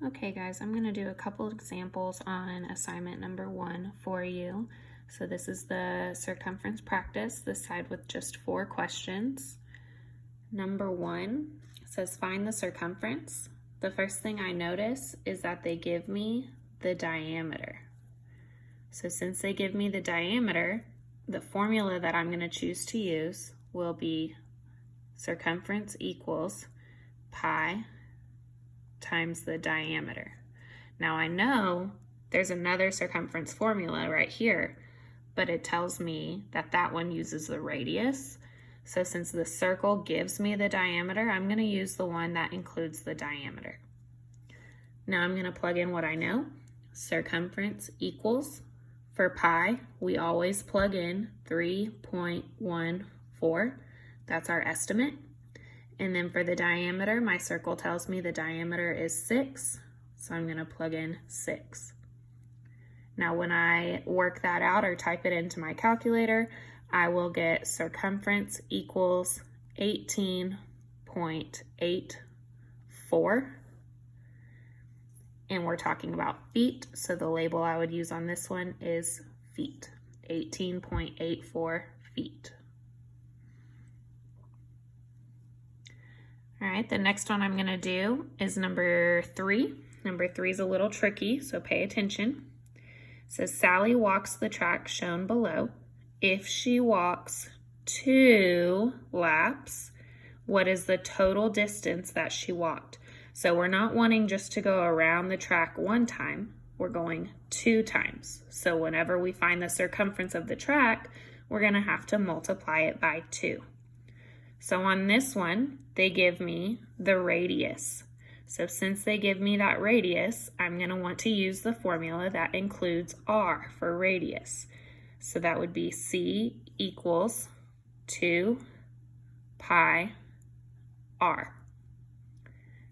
Okay guys, I'm going to do a couple examples on assignment number 1 for you. So this is the circumference practice, this side with just 4 questions. Number 1 says find the circumference. The first thing I notice is that they give me the diameter. So since they give me the diameter, the formula that I'm going to choose to use will be circumference equals pi times the diameter. Now I know there's another circumference formula right here, but it tells me that that one uses the radius. So since the circle gives me the diameter, I'm going to use the one that includes the diameter. Now I'm going to plug in what I know. Circumference equals, for pi, we always plug in 3.14. That's our estimate. And then for the diameter, my circle tells me the diameter is 6, so I'm going to plug in 6. Now when I work that out or type it into my calculator, I will get circumference equals 18.84. And we're talking about feet, so the label I would use on this one is feet, 18.84 feet. All right, the next one I'm gonna do is number 3. Number 3 is a little tricky, so pay attention. It says Sally walks the track shown below. If she walks 2 laps, what is the total distance that she walked? So we're not wanting just to go around the track 1 time, we're going 2 times. So whenever we find the circumference of the track, we're gonna have to multiply it by 2. So on this one, they give me the radius. So since they give me that radius, I'm going to want to use the formula that includes r for radius. So that would be c equals 2 pi r.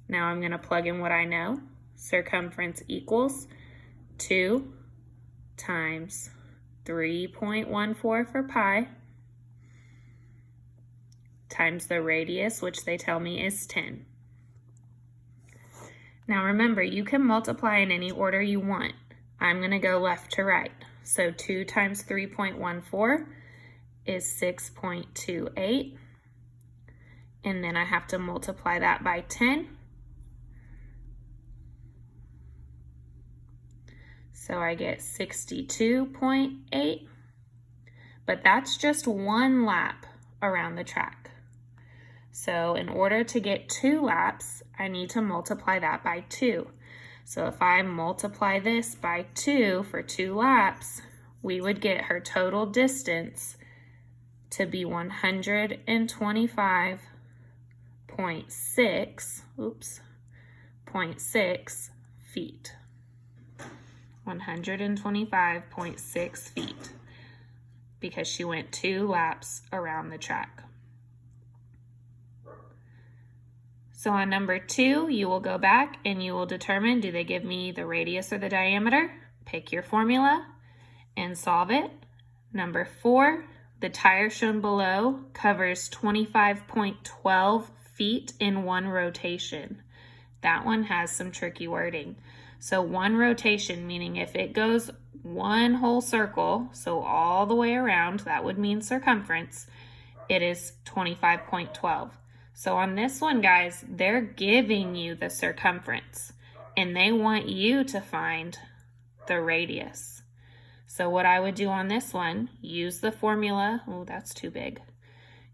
Now I'm going to plug in what I know. Circumference equals 2 times 3.14 for pi times the radius, which they tell me is 10. Now remember, you can multiply in any order you want. I'm going to go left to right. So 2 times 3.14 is 6.28. And then I have to multiply that by 10. So I get 62.8. But that's just 1 lap around the track. So in order to get 2 laps, I need to multiply that by 2. So if I multiply this by 2 for 2 laps, we would get her total distance to be 125.6 feet. 125.6 feet, because she went 2 laps around the track. So on number 2, you will go back and you will determine, do they give me the radius or the diameter? Pick your formula and solve it. Number 4, the tire shown below covers 25.12 feet in 1 rotation. That one has some tricky wording. So 1 rotation, meaning if it goes 1 whole circle, so all the way around, that would mean circumference, it is 25.12. So on this one, guys, they're giving you the circumference and they want you to find the radius. So what I would do on this one, use the formula. Oh, that's too big.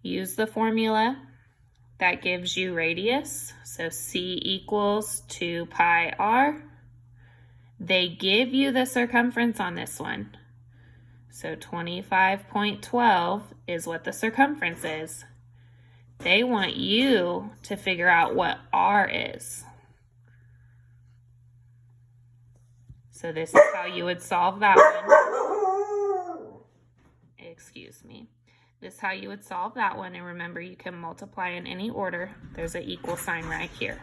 Use the formula that gives you radius. So c equals 2 pi r. They give you the circumference on this one. So 25.12 is what the circumference is. They want you to figure out what r is. So this is how you would solve that one. Excuse me. This is how you would solve that one. And remember, you can multiply in any order. There's an equal sign right here.